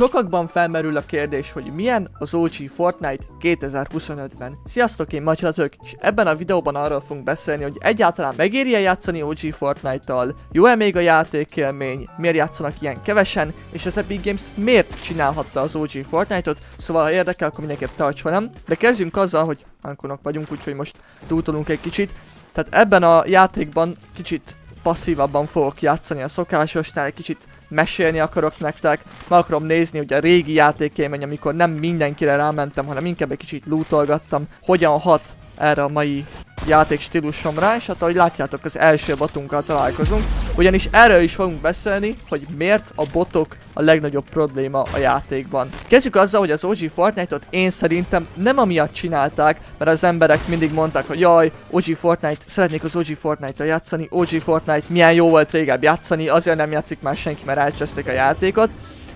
Sokakban felmerül a kérdés, hogy milyen az OG Fortnite 2025-ben. Sziasztok, én Matyi vagyok, és ebben a videóban arról fogunk beszélni, hogy egyáltalán megéri-e játszani OG Fortnite-tal, jó-e még a játékélmény, miért játszanak ilyen kevesen, és az Epic Games miért csinálhatta az OG Fortnite-ot, szóval ha érdekel, akkor mindenképp tarts velem. De kezdjünk azzal, hogy ankonok vagyunk, úgyhogy most túltolunk egy kicsit. Tehát ebben a játékban kicsit passzívabban fogok játszani a szokásosnál, egy kicsit mesélni akarok nektek, meg akarom nézni, hogy a régi játékélmény, amikor nem mindenkire rámentem, hanem inkább egy kicsit lootolgattam, hogyan hat erre a mai játékstílusomra, és hát ahogy látjátok, az első botunkkal találkozunk, ugyanis erről is fogunk beszélni, hogy miért a botok a legnagyobb probléma a játékban. Kezdjük azzal, hogy az OG Fortnite-ot én szerintem nem amiatt csinálták, mert az emberek mindig mondták, hogy jaj, OG Fortnite, szeretnék az OG Fortnite-tal játszani, OG Fortnite, milyen jó volt régebb játszani, azért nem játszik már senki, mert elcseszték a játékot.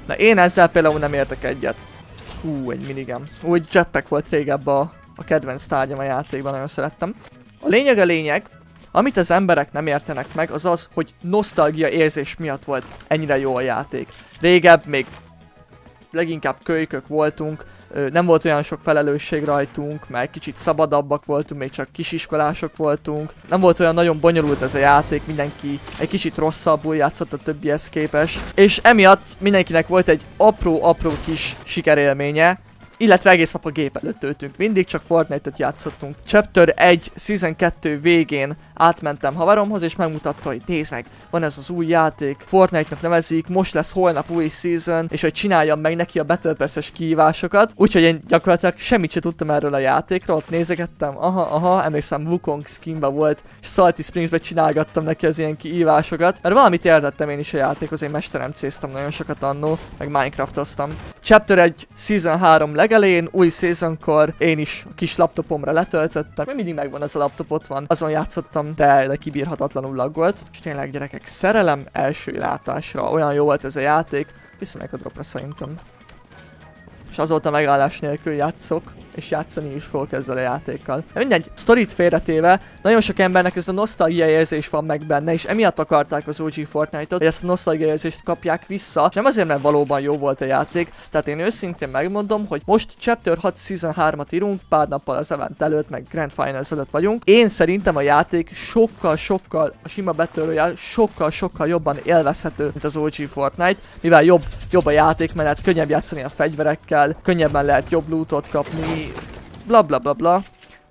Na én ezzel például nem értek egyet. Egy minigem. Úgy jetpack volt régebb a kedvenc tárgyam a játékban, nagyon szerettem. A lényeg, amit az emberek nem értenek meg, az az, hogy nosztalgia érzés miatt volt ennyire jó a játék. Régebb még leginkább kölykök voltunk, nem volt olyan sok felelősség rajtunk, mert kicsit szabadabbak voltunk, még csak kisiskolások voltunk. Nem volt olyan nagyon bonyolult ez a játék, mindenki egy kicsit rosszabbul játszott a többihez képest. És emiatt mindenkinek volt egy apró kis sikerélménye, illetve egész nap a gép előtt ültünk. Mindig csak Fortnite-ot játszottunk. Chapter 1, Season 2 végén átmentem haveromhoz, és megmutatta, hogy nézd meg, van ez az új játék, Fortnite-nak nevezik, most lesz holnap új season, és hogy csináljam meg neki a Battle Pass-es kihívásokat. Úgyhogy én gyakorlatilag semmit sem tudtam erről a játékról, ott nézegettem, emlékszem Wukong skinba volt, és Salty Springsbe csinálgattam neki az ilyen kihívásokat, mert valamit értettem én is a játékhoz, én mesteremcéztem nagyon sokat annó, meg Minecraftoztam. Chapter 1, Season 3 legelején, új seasonkor én is a kis laptopomra letöltöttem, mert mindig megvan ez a laptop, ott van, azon játszottam, de kibírhatatlanul laggolt. És tényleg gyerekek, szerelem első látásra, olyan jó volt ez a játék, visszamegyek a dropra szerintem. És azóta megállás nélkül játszok, és játszani is fogok ezzel a játékkal. De mindegy, sztorit félretéve, nagyon sok embernek ez a nosztalgia érzés van meg benne, és emiatt akarták az OG Fortnite-ot, hogy ezt a nosztalgia érzést kapják vissza, és nem azért, mert valóban jó volt a játék, tehát én őszintén megmondom, hogy most Chapter 6 Season 3-at írunk, pár nappal az event előtt, meg Grand Finals előtt vagyunk. Én szerintem a játék sokkal, a sima Battle Royale sokkal jobban élvezhető, mint az OG Fortnite, mivel jobb a játékmenet, könnyebb játszani a fegyverekkel, könnyebben lehet jobb lootot kapni, bla.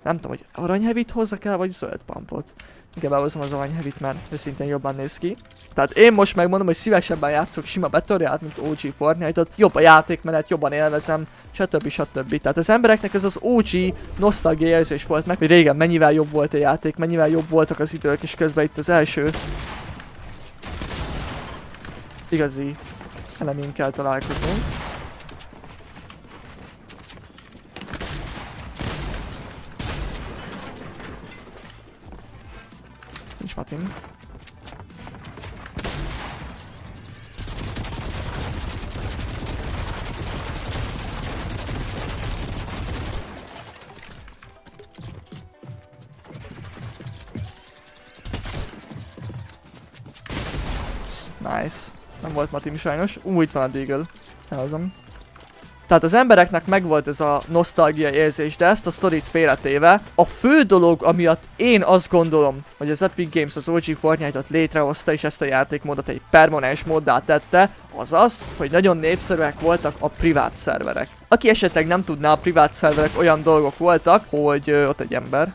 Nem tudom, hogy aranyhevit hozzak el, vagy zöld pumpot. Inkább elhozom az aranyhevit, mert őszintén jobban néz ki. Tehát én most megmondom, hogy szívesebben játszok sima Battle Royale-t, mint OG Fortnite-ot. Jobb a játékmenet, jobban élvezem, stb. Tehát az embereknek ez az OG nosztalgia érzés volt meg, hogy régen mennyivel jobb volt a játék, mennyivel jobb voltak az idők, és közben itt az első igazi eleménkkel találkozunk. Nincs Matin. Nice. Nem volt Matin sajnos. Itt van a Deagle. Elhozom. Tehát az embereknek megvolt ez a nosztalgia érzés, de ezt a sztorit félretéve, a fő dolog, amiatt én azt gondolom, hogy az Epic Games az OG Fortnite-ot létrehozta, és ezt a játékmódot egy permanens móddá tette, az az, hogy nagyon népszerűek voltak a privát szerverek. Aki esetleg nem tudná, a privát szerverek olyan dolgok voltak, hogy ott egy ember.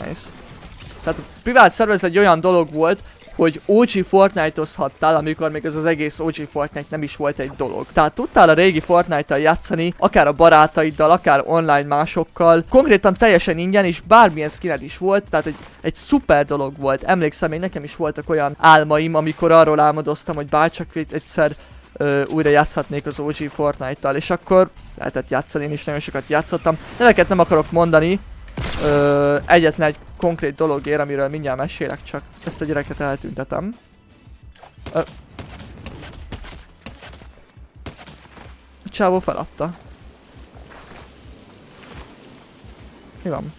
Nice. Tehát a privát szerver egy olyan dolog volt, hogy OG Fortnite-ozhattál, amikor még ez az egész OG Fortnite nem is volt egy dolog. Tehát tudtál a régi Fortnite-tal játszani, akár a barátaiddal, akár online másokkal, konkrétan teljesen ingyen, és bármilyen skined is volt, tehát egy szuper dolog volt. Emlékszem, én nekem is voltak olyan álmaim, amikor arról álmodoztam, hogy bárcsak egyszer újra játszhatnék az OG Fortnite-tal, és akkor lehetett játszani, én is nagyon sokat játszottam. Neveket nem akarok mondani, egyetlen egy konkrét dologért, amiről mindjárt mesélek, csak ezt a gyereket eltüntetem. A csávó feladta. Mi van?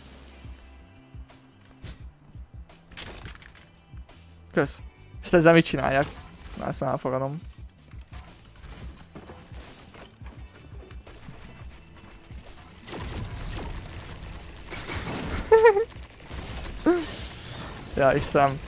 Kösz. És ezzel mit csinálják? Na, ezt már elfogadom. Ja, Istenem.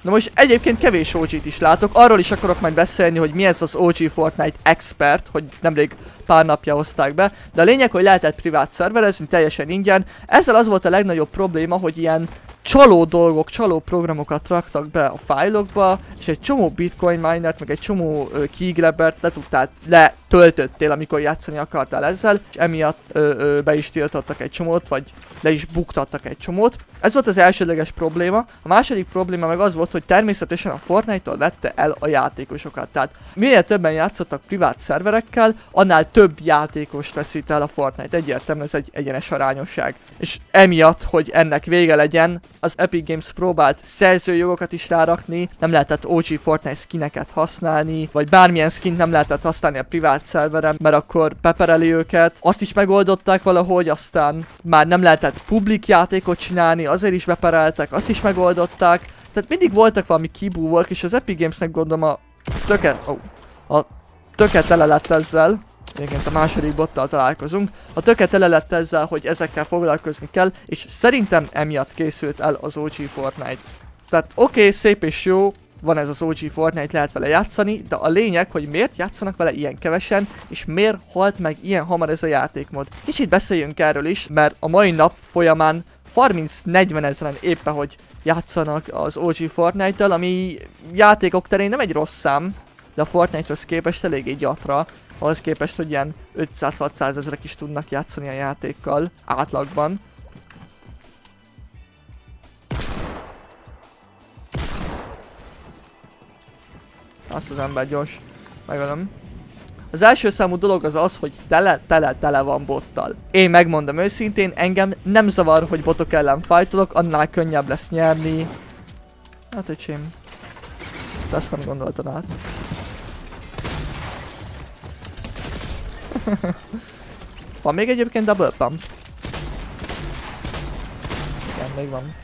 Na most egyébként kevés OG-t is látok, arról is akarok majd beszélni, hogy mi ez az OG Fortnite Expert, hogy nemrég pár napja hozták be, de a lényeg, hogy lehetett privát szerverezni teljesen ingyen. Ezzel az volt a legnagyobb probléma, hogy ilyen csaló dolgok, csaló programokat raktak be a fájlokba, és egy csomó bitcoin minert, meg egy csomó keygrabbert letöltöttél, amikor játszani akartál ezzel, és emiatt be is tiltottak egy csomót, vagy le is buktattak egy csomót. Ez volt az elsődleges probléma. A második probléma meg az volt, hogy természetesen a Fortnite-tól vette el a játékosokat. Tehát minél többen játszottak privát szerverekkel, annál több játékost veszít el a Fortnite. Egyértelműen ez egy egyenes arányosság. És emiatt, hogy ennek vége legyen, az Epic Games próbált szerzőjogokat is rárakni, nem lehetett OG Fortnite skineket használni, vagy bármilyen skint nem lehetett használni a privát szerveren, mert akkor pepereli őket. Azt is megoldották valahogy, aztán már nem lehetett public játékot csinálni, azért is bepereltek, azt is megoldották. Tehát mindig voltak valami kibúvók, és az Epic Gamesnek gondolom a töke tele lett ezzel. Egyébként a második bottal találkozunk. A töke tele lett ezzel, hogy ezekkel foglalkozni kell, és szerintem emiatt készült el az OG Fortnite. Tehát oké, szép és jó, van ez az OG Fortnite, lehet vele játszani, de a lényeg, hogy miért játszanak vele ilyen kevesen, és miért halt meg ilyen hamar ez a játékmód. Kicsit beszéljünk erről is, mert a mai nap folyamán 30-40 ezeren éppen hogy játszanak az OG Fortnite-tal, ami játékok terén nem egy rossz szám, de a Fortnite-hoz képest eléggé gyatra, ahhoz képest, hogy ilyen 500-600 ezerek is tudnak játszani a játékkal átlagban. Azt az ember gyors, megölöm. Az első számú dolog az az, hogy tele van bottal. Én megmondom őszintén, engem nem zavar, hogy botok ellen fightolok, annál könnyebb lesz nyerni. Hát öcsém, ezt nem gondoltad át. Van még egyébként double pump? Igen, még van.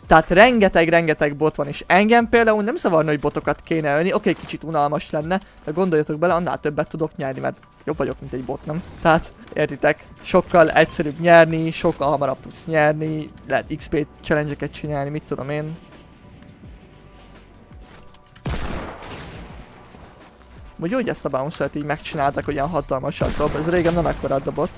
Tehát rengeteg bot van, és engem például nem zavarna, hogy botokat kéne ölni. Oké, kicsit unalmas lenne, de gondoljatok bele, annál többet tudok nyerni, mert jobb vagyok, mint egy bot, nem? Tehát, értitek, sokkal egyszerűbb nyerni, sokkal hamarabb tudsz nyerni, lehet XP challenge-eket csinálni, mit tudom én. Úgy, hogy ezt a bounce-et így megcsináltak, hogy ilyen hatalmasat dob, ez régen nem ekkorát dobott.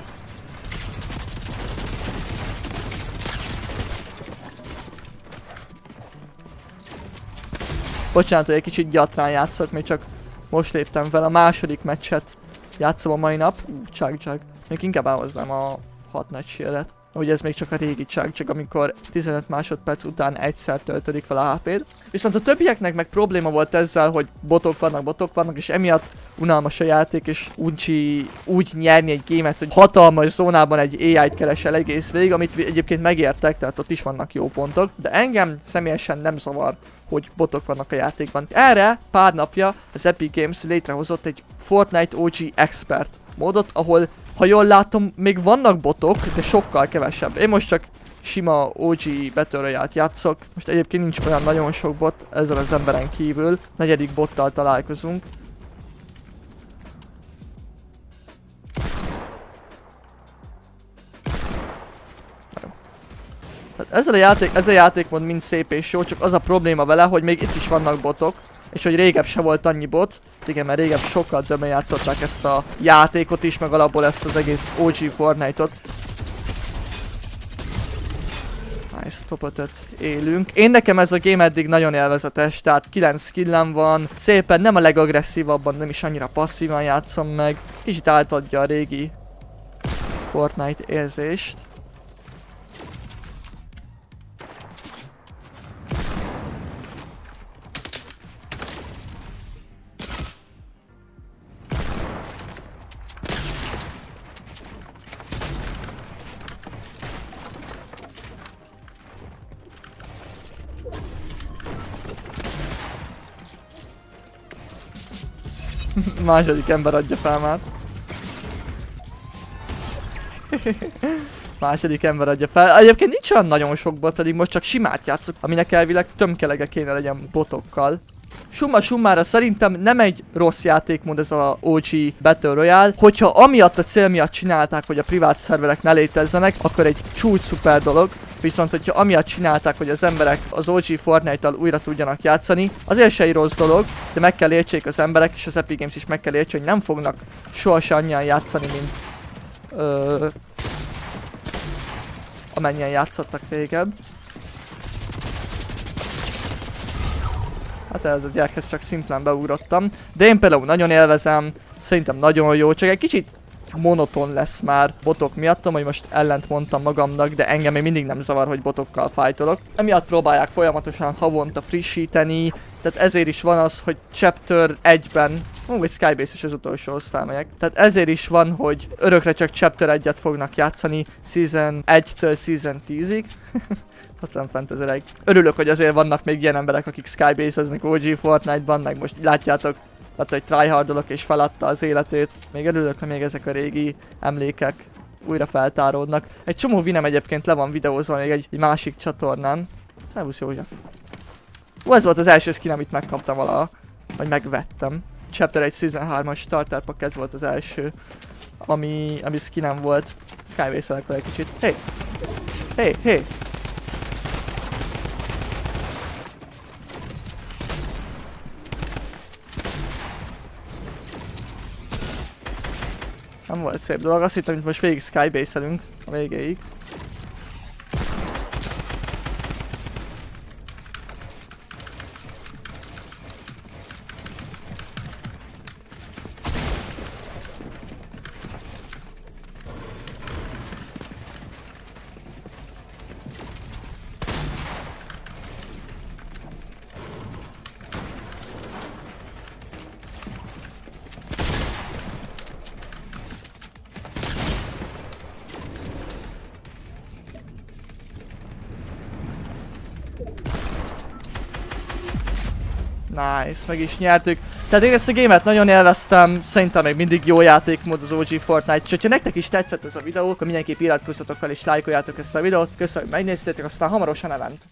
Bocsánat, hogy egy kicsit gyatrán játszok, még csak most léptem fel, a második meccset játszom a mai nap. Csag. Még inkább elhoznám a 6 nagy shieldet. Ugye ez még csak a régi csak amikor 15 másodperc után egyszer töltödik fel a HP-t. Viszont a többieknek meg probléma volt ezzel, hogy botok vannak, és emiatt unalmas a játék, és úgy nyerni egy gémet, hogy hatalmas zónában egy AI-t keresel egész végig, amit egyébként megértek, tehát ott is vannak jó pontok, de engem személyesen nem zavar, hogy botok vannak a játékban. Erre pár napja az Epic Games létrehozott egy Fortnite OG Expert módot, ahol, ha jól látom, még vannak botok, de sokkal kevesebb. Én most csak sima OG Battle Royale-t játszok. Most egyébként nincs olyan nagyon sok bot ezzel az emberen kívül. Negyedik bottal találkozunk. Ez a játékmód mind szép és jó, csak az a probléma vele, hogy még itt is vannak botok, és hogy régebb se volt annyi bot. Igen, mert régebb sokkal többen játszották ezt a játékot is, meg alapból ezt az egész OG Fortnite-ot. Nice, top 5-öt élünk. Én nekem ez a game eddig nagyon élvezetes, tehát 9 skillem van, szépen nem a legagresszívabban, nem is annyira passzívan játszom meg. Kicsit átadja a régi Fortnite érzést. Második ember adja fel már. Második ember adja fel. Egyébként nincs olyan nagyon sok bot, pedig most csak simát játszok, aminek elvileg tömkelege kéne legyen botokkal. Summa summára szerintem nem egy rossz játékmód ez a OG Battle Royale. Hogyha amiatt a cél miatt csinálták, hogy a privát szerverek ne létezzenek, akkor egy csúcs szuper dolog. Viszont hogyha amiatt csinálták, hogy az emberek az OG Fortnite-tal újra tudjanak játszani, azért se egy rossz dolog, de meg kell értsék az emberek, és az Epic Games is meg kell értsék, hogy nem fognak sohasem annyian játszani, mint amennyien játszottak régebb. Hát ez a gyerekhez csak szimplán beugrottam. De én például nagyon élvezem, szerintem nagyon jó, csak egy kicsit monoton lesz már botok miattam, hogy most ellent mondtam magamnak, de engem még mindig nem zavar, hogy botokkal fájtolok. Emiatt próbálják folyamatosan havonta frissíteni, tehát ezért is van az, hogy Chapter 1-ben, vagy Skybase is az utolsóhoz felmegyek, tehát ezért is van, hogy örökre csak Chapter 1-et fognak játszani Season 1-től Season 10-ig. Hatlan fent ez elég. Örülök, hogy azért vannak még ilyen emberek, akik Skybase-eznek OG Fortnite-ban, meg most látjátok, hogy tryhardolok és feladta az életét. Még örülök, hogy még ezek a régi emlékek újra feltáródnak. Egy csomó vinem egyébként le van videózva még egy másik csatornán. Szervusz József. Ez volt az első skin, amit megkaptam valaha. Vagy megvettem. Chapter 1 Season 3-as starter pack, ez volt az első. Ami skinem volt. Skybase-elek vele egy kicsit. Hey! Hey! Hey! Nem volt szép dolog, azt hittem, hogy most végig Skybase-elünk a végéig. Nice, meg is nyertük. Tehát én ezt a gémet nagyon élveztem, szerintem még mindig jó játékmód az OG Fortnite. És hogyha nektek is tetszett ez a videó, akkor mindenképp iratkozzatok fel és lájkoljátok ezt a videót. Köszönöm, hogy megnéztétek, aztán hamarosan event.